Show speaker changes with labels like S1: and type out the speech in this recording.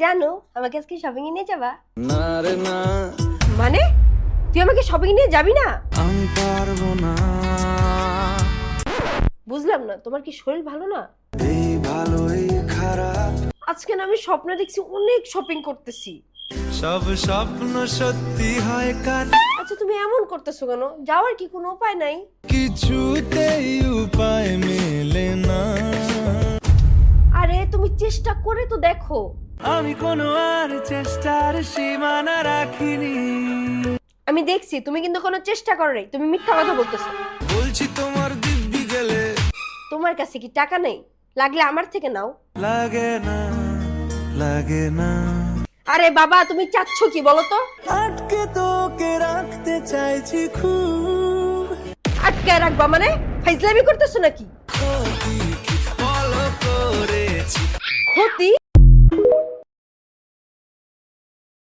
S1: জানো আমাকে আজকে শপিং এ নিয়ে যাবা?
S2: না রে না,
S1: মানে তুই আমাকে শপিং এ নিয়ে যাবি না?
S2: আমি পারবো না।
S1: বুঝলাম না, তোমার কি শরীর ভালো না?
S2: এই ভালো এই খারাপ,
S1: আজকে না আমি স্বপ্নে দেখছি অনেক শপিং করতেছি।
S2: সব স্বপ্ন সত্যি হয় কার,
S1: আচ্ছা তুমি এমন করতেছো কেন? যাওয়ার কি কোনো উপায় নাই?
S2: কিছুতেই উপায় মেলে না।
S1: আরে তুমি চেষ্টা করে তো দেখো।
S2: আমি কোনো আর চেষ্টার সীমানা রাখিনি,
S1: আমি দেখছি তুমি কিন্তু কোনো চেষ্টা করো নাই, তুমি মিথ্যা কথা বলতেছো।
S2: বলছি তোমার দিব্যি গেলে
S1: তোমার কাছে কি টাকা নেই? লাগলে আমার থেকে নাও।
S2: লাগে না, লাগে না।
S1: আরে বাবা তুমি চাচ্ছ কি বলো তো?
S2: আটকে তোকে রাখতে চাইছি খুব,
S1: আটকে রাখবা মানে? ফাইজলামি করতেছো নাকি?